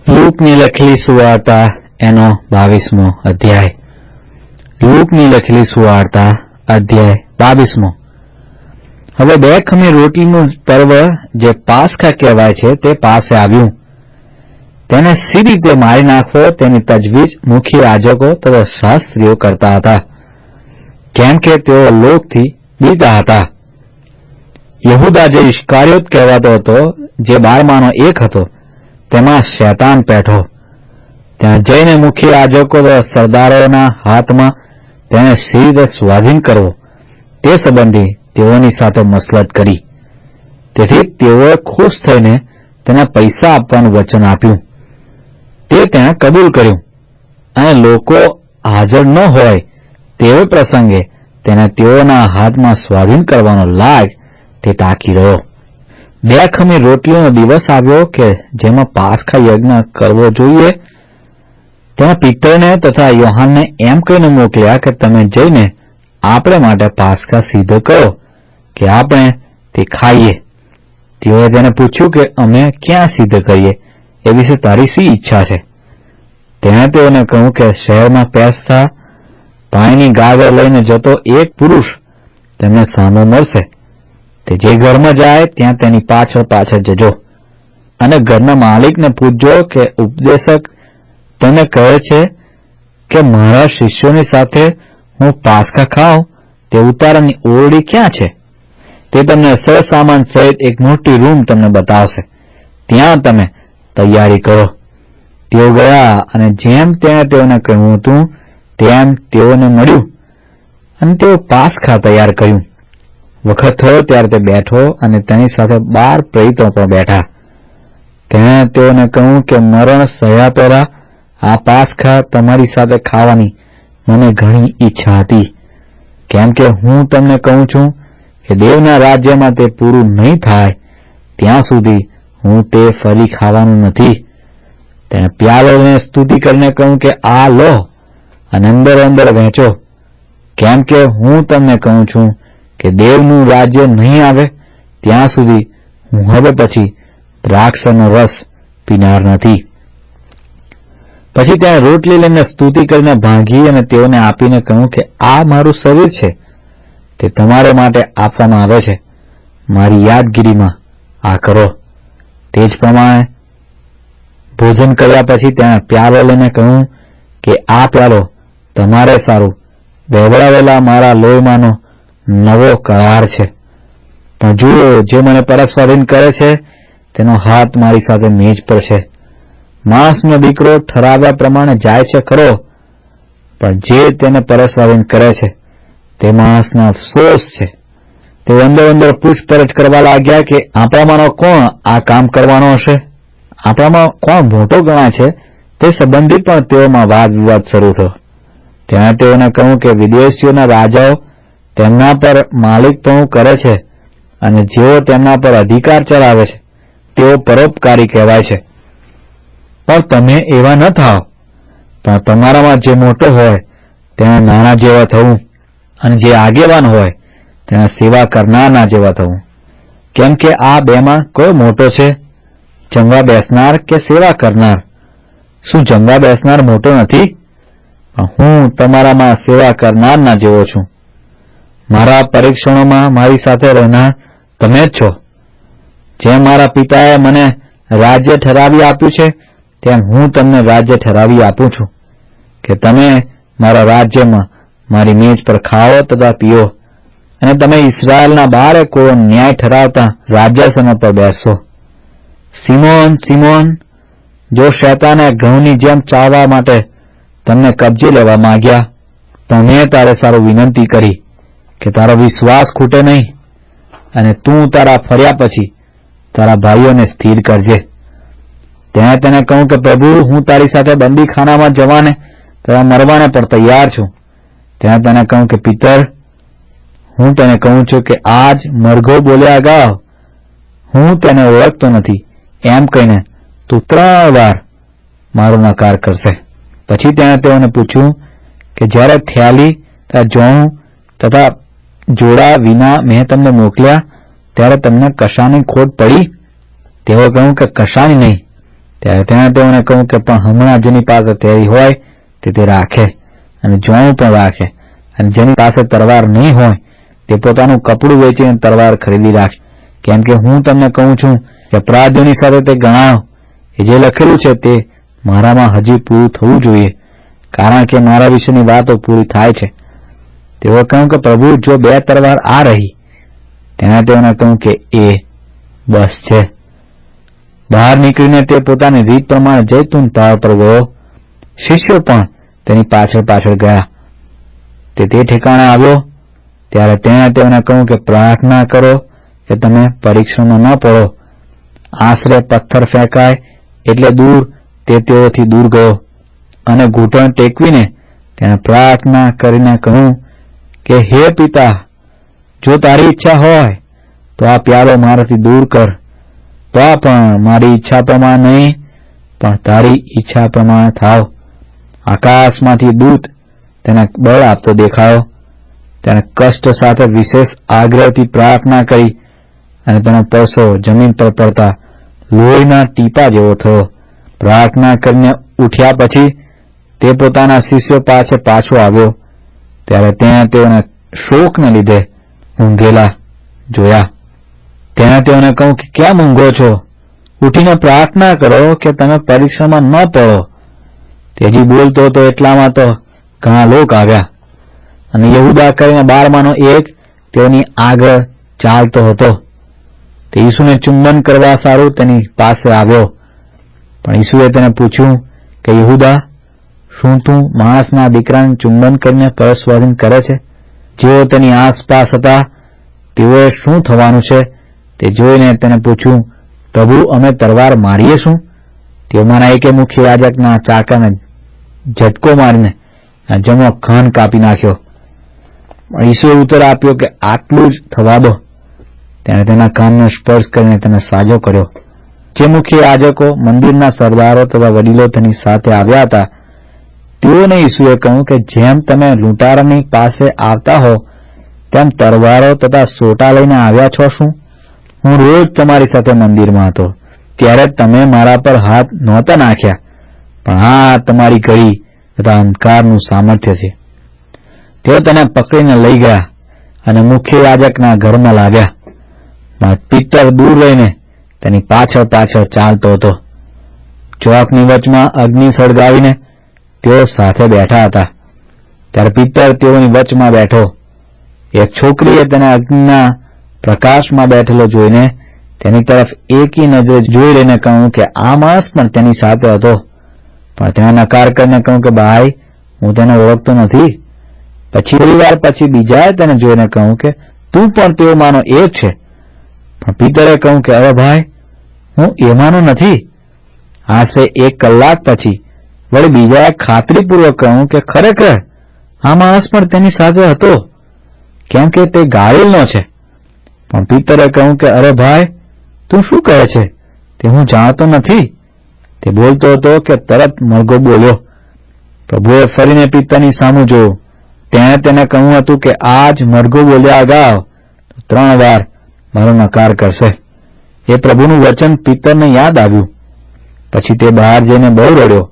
લૂકની લખેલી સુવાર્તા એનો 22મો અધ્યાય. લૂકની લખેલી સુવાર્તા અધ્યાય 22મો. હવે 2 ખમી રોટલીનું પર્વ જે પાસખા કહેવાય છે તે પાસે આવ્યું. તેને સી રીતે મારી નાખવો તેની તજવીજ મુખ્ય યાજકો તથા શાસ્ત્રીઓ કરતા હતા, કેમ કે તેઓ લોભથી બીતા હતા. યહૂદા જે ઇસ્કારિયોત કહેવાતો હતો, જે 12માનો એક હતો, તેમાં શૈતાન પેઠો. ત્યાં જઈને મુખ્ય યાજકો સરદારોના હાથમાં તેને સી રીતે સ્વાધીન કરવો તે સંબંધી તેઓની સાથે મસલત કરી. તેથી તેઓએ ખુશ થઈને તેને પૈસા આપવાનું વચન આપ્યું. તે તેણે કબૂલ કર્યું અને લોકો હાજર ન હોય તેવે પ્રસંગે તેને તેઓના હાથમાં સ્વાધીન કરવાનો લાગ તે તાકી રહ્યો. 2 ખમી રોટલીનો દિવસ આવ્યો કે જેમાં પાસખા યજ્ઞ કરવો જોઈએ. તેના પિત્તરને તથા યોહાનને એમ કહીને મોકલ્યા કે તમે જઈને આપણે માટે પાસખા સિદ્ધ કરો કે આપણે તે ખાઈએ. તેઓએ તેને પૂછ્યું કે અમે ક્યાં સિદ્ધ કરીએ, એ વિશે તારી શી ઈચ્છા છે? તેણે તેઓને કહ્યું કે શહેરમાં પેસતા પાણીની ગાગર લઈને જતો એક પુરુષ તેમને સામો મળશે. તે જે ઘરમાં જાય ત્યાં તેની પાછળ જજો અને ઘરના માલિકને પૂછજો કે ઉપદેશક તને કહે છે કે મારા શિષ્યોની સાથે હું પાસખા ખાઉં તે ઉતારાની ઓરડી ક્યાં છે? તે તમને સરસામાન સહિત એક મોટી રૂમ તમને બતાવશે. ત્યાં તમે તૈયારી કરો. તેઓ ગયા અને જેમ તેણે તેઓને કહ્યું હતું તેમ તેઓને મળ્યું અને તેઓ પાસખા તૈયાર કર્યું. વખત થયો ત્યારે તે બેઠો અને તેની સાથે 12 પ્રેરિતો પણ બેઠા. તેણે તેઓને કહ્યું કે મરણ સહ્યા પહેલા આ પાસખા તમારી સાથે ખાવાની મને ઘણી ઈચ્છા હતી, કેમ કે હું તમને કહું છું કે દેવના રાજ્યમાં તે પૂરું નહીં થાય ત્યાં સુધી હું તે ફરી ખાવાનું નથી. તેણે પ્યાલોને સ્તુતિ કરીને કહ્યું કે આ લો અને અંદર વહેંચો, કેમ કે હું તમને કહું છું કે દેવનું રાજ્ય નહીં આવે ત્યાં સુધી હું હવે પછી દ્રાક્ષનો રસ પીનાર નથી. પછી તેણે રોટલી લઈને સ્તુતિ કરીને ભાંગી અને તેઓને આપીને કહ્યું કે આ મારું શરીર છે, તે તમારે માટે આપવામાં આવે છે. મારી યાદગીરીમાં આ કરો. તે જ પ્રમાણે ભોજન કર્યા પછી તેણે પ્યાલો લઈને કહ્યું કે આ પ્યાલો તમારે સારું વહેવડાવેલા મારા લોહીમાંનો નવો કરાર છે. પણ જુઓ, જે મને પરસ્વાધીન કરે છે તેનો હાથ મારી સાથે મેજ પર છે. માણસનો દીકરો ઠરાવ્યા પ્રમાણે જાય છે ખરો, પણ જે તેને પરસ્વાધીન કરે છે તે માણસને અફસોસ છે. તેઓ અંદર પૂછપરછ કરવા લાગ્યા કે આપણામાંનો કોણ આ કામ કરવાનો હશે? આપણામાં કોણ મોટો ગણાય છે? તે સંબંધી પણ તેઓમાં વાદ વિવાદ શરૂ થયો. તેણે તેઓને કહ્યું કે વિદેશીઓના રાજાઓ તેમના પર માલિકપણું કરે છે અને જેઓ તેમના પર અધિકાર ચલાવે છે તેઓ પરોપકારી કહેવાય છે. પણ તમે એવા ન થાઓ, પણ તમારામાં જે મોટો હોય તેને નાના જેવા થવું અને જે આગેવાન હોય તેને સેવા કરનારના જેવા થવું. કેમ કે આ 2માં કયો મોટો છે, જમવા બેસનાર કે સેવા કરનાર? શું જમવા બેસનાર મોટો નથી? પણ હું તમારામાં સેવા કરનારના જેવો છું. મારા પરીક્ષણોમાં મારી સાથે રહેનાર તમે જ છો. જેમ મારા પિતાએ મને રાજ્ય ઠરાવી આપ્યું છે તેમ હું તમને રાજ્ય ઠરાવી આપું છું કે તમે મારા રાજ્યમાં મારી મેજ પર ખાઓ તથા પીઓ અને તમે ઇસ્રાયેલના 12 કુળો ન્યાય ઠરાવતા રાજ્યાસનો પર બેસશો. સિમોન, સિમોન, જો શૈતાને ઘઉંની જેમ ચાવવા માટે તમને કબજે લેવા માંગ્યા, પણ મેં તારે સારું વિનંતી કરી કે તારો વિશ્વાસ ખૂટે નહીં અને તું તારા ફર્યા પછી તારા ભાઈઓને સ્થિર કરજે. તેણે તેને કહ્યું કે પ્રભુ, હું તારી સાથે બંદીખાનામાં જવાને તથા મરવાને પણ તૈયાર છું. તેણે તેને કહ્યું કે પિત્તર, હું તને કહું છું કે આજ મરઘો બોલ્યા અગાઉ હું તેને ઓળખતો નથી એમ કહીને તું 3 વાર મારો નકાર કરશે. પછી તેણે તેઓને પૂછ્યું કે જ્યારે થયાલી તથા જોણું તથા જોડા વિના મેં તમને મોકલ્યા ત્યારે તમને કશાની ખોટ પડી? તેઓ કહ્યું કે કશાની નહીં, ત્યારે તેણે તેઓને કહ્યું કે પણ હમણાં જેની પાસે તૈયારી હોય તે રાખે અને જોણું પણ રાખે, અને જેની પાસે તલવાર નહીં હોય તે પોતાનું કપડું વેચીને તલવાર ખરીદી રાખે. કેમ કે હું તમને કહું છું કે અપરાધીઓની સાથે તે ગણાવ કે જે લખેલું છે તે મારામાં હજી પૂરું થવું જોઈએ, કારણ કે મારા વિશેની વાતો પૂરી થાય છે. તેઓએ કહ્યું કે પ્રભુ, જો 2 તલવાર આ રહી. તેણે તેઓને કહ્યું કે એ બસ છે. બહાર નીકળીને તે પોતાની રીત પ્રમાણે જૈતુન પહાડ પર ગયો. શિષ્યો પણ તેની પાછળ પાછળ ગયા. તે ઠેકાણે આવ્યો ત્યારે તેણે તેઓને કહ્યું કે પ્રાર્થના કરો કે તમે પરીક્ષણમાં ન પડો. આશરે પથ્થર ફેંકાય એટલે દૂર તે તેઓથી દૂર ગયો, અને ઘૂંટણ ટેકવીને તેણે પ્રાર્થના કરીને કહ્યું કે હે પિતા, જો તારી ઈચ્છા હોય તો આ પ્યાલો મારાથી દૂર કર, તો પણ મારી ઈચ્છા પ્રમાણે નહીં પણ તારી ઈચ્છા પ્રમાણે થાવ. આકાશમાંથી દૂત તેને બળ આપતો દેખાયો. તેણે કષ્ટ સાથે વિશેષ આગ્રહથી પ્રાર્થના કરી, અને તેનો પરસો જમીન પર પડતા લોહીના ટીપા જેવો થયો. પ્રાર્થના કરીને ઉઠ્યા પછી તે પોતાના શિષ્યો પાસે પાછો આવ્યો. ત્યારે તેણે તેઓને શોકને લીધે ઊંઘેલા જોયા. તેણે તેઓને કહ્યું કે કેમ ઊંઘો છો? ઉઠીને પ્રાર્થના કરો કે તમે પરીક્ષામાં ન પડો. તેજી બોલતો હતો એટલામાં તો ઘણા લોક આવ્યા, અને યહૂદા કરીને 12માંનો એક તેઓની આગળ ચાલતો હતો. તે ઈસુને ચુંબન કરવા સારું તેની પાસે આવ્યો. પણ ઈસુએ તેને પૂછ્યું કે યહૂદા, શું તું માણસના દીકરાને ચુંબન કરીને પરસ્વાધીન કરે છે? જેઓ તેની આસપાસ હતા તેઓએ શું થવાનું છે તે જોઈને તેને પૂછ્યું, પ્રભુ, અમે તલવાર મારીએ શું? તેઓમાંના એકે મુખ્ય યાજકના ચાકાને ઝટકો મારીને જમણો કાન કાપી નાખ્યો. ઈસુએ ઉત્તર આપ્યો કે આટલું જ થવા દો. તેણે તેના કાનનો સ્પર્શ કરીને તેને સાજો કર્યો. જે મુખ્ય યાજકો, મંદિરના સરદારો તથા વડીલો તેની સાથે આવ્યા હતા, તેઓને ઈસુએ કહ્યું કે જેમ તમે લૂંટારાની પાસે આવતા હો તેમ તલવારો તથા સોટા લઈને આવ્યા છો શું? હું રોજ તમારી સાથે મંદિરમાં હતો ત્યારે તમે મારા પર હાથ નહોતા નાખ્યા, પણ આ તમારી ઘડી તથા અંધકારનું સામર્થ્ય છે. તેઓ તેને પકડીને લઈ ગયા અને મુખ્ય યાજકના ઘરમાં લાવ્યા. પિત્તર દૂર રહીને તેની પાછળ પાછળ ચાલતો હતો. ચોકની વચમાં અગ્નિ સળગાવીને તેઓ સાથે બેઠા હતા. ત્યારે પિત્તર તેઓની વચમાં બેઠો. એક છોકરીએ તેને અગ્નિના પ્રકાશમાં બેઠેલો જોઈને તેની તરફ એકી નજરે જોઈ રહીને કહ્યું કે આ માણસ પણ તેની સાથે હતો. પણ તેણે નકાર કરીને કહ્યું કે ભાઈ, હું તેને ઓળખતો નથી. પછી થોડી વાર પછી બીજાએ તેને જોઈને કહ્યું કે તું પણ તેઓમાંનો એક છે. પણ પિત્તરે કહ્યું કે અરે ભાઈ, હું એમાંનો નથી. આશરે 1 કલાક પછી વળી બીજાએ ખાતરીપૂર્વક કહ્યું કે ખરેખર આ માણસ પણ તેની સાથે હતો, કેમ કે તે ગાળીલનો છે. પણ પિત્તરે કહ્યું કે અરે ભાઈ, તું શું કહે છે તે હું જાણતો નથી. તે બોલતો હતો કે તરત મરઘો બોલ્યો. પ્રભુએ ફરીને પિત્તરની સામું જોયું. તેણે તેને કહ્યું હતું કે આજ મરઘો બોલ્યા અગાઉ તો 3 વાર મારો નકાર કરશે. એ પ્રભુનું વચન પિત્તરને યાદ આવ્યું. પછી તે બહાર જઈને બહુ રડ્યો.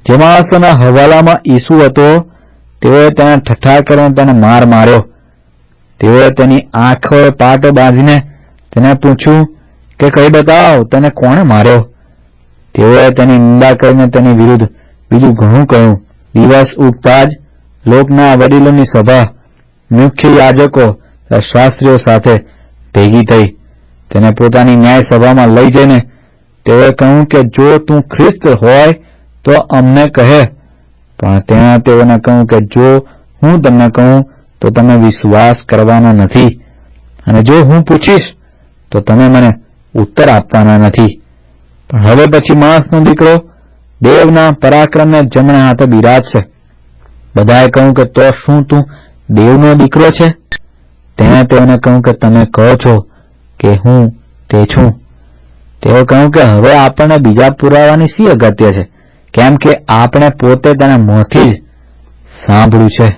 જે માણસોના હવાલામાં ઈસુ હતો તેઓએ તેને ઠઠ્ઠા કરીને તેને માર માર્યો. તેઓએ તેની આંખોએ પાટો બાંધીને તેને પૂછ્યું કે કહી બતાવ, તને કોણે માર્યો? તેઓએ તેની નિંદા કરીને તેની વિરુદ્ધ બીજું ઘણું કહ્યું. દિવસ ઉગતા જ લોકના વડીલોની સભા મુખ્ય યાજકો શાસ્ત્રીઓ સાથે ભેગી થઈ. તેને પોતાની ન્યાય સભામાં લઈ જઈને તેઓએ કહ્યું કે જો તું ખ્રિસ્ત હોય તો અમને કહે. પણ તેણે તેઓને કહ્યું કે જો હું તમને કહું તો તમે વિશ્વાસ કરવાના નથી, અને જો હું પૂછીશ તો તમે મને ઉત્તર આપવાના નથી. પણ હવે પછી માણસનો દીકરો દેવના પરાક્રમને જમણે હાથે બિરાજશે. બધાએ કહ્યું કે તો શું તું દેવનો દીકરો છે? તેણે તેઓને કહ્યું કે તમે કહો છો કે હું તે છું. તેઓ કહ્યું કે હવે આપણને બીજા પુરાવાની શી અગત્ય છે, કેમ કે આપણે પોતે તેના મોંથી જ સાંભળ્યું છે.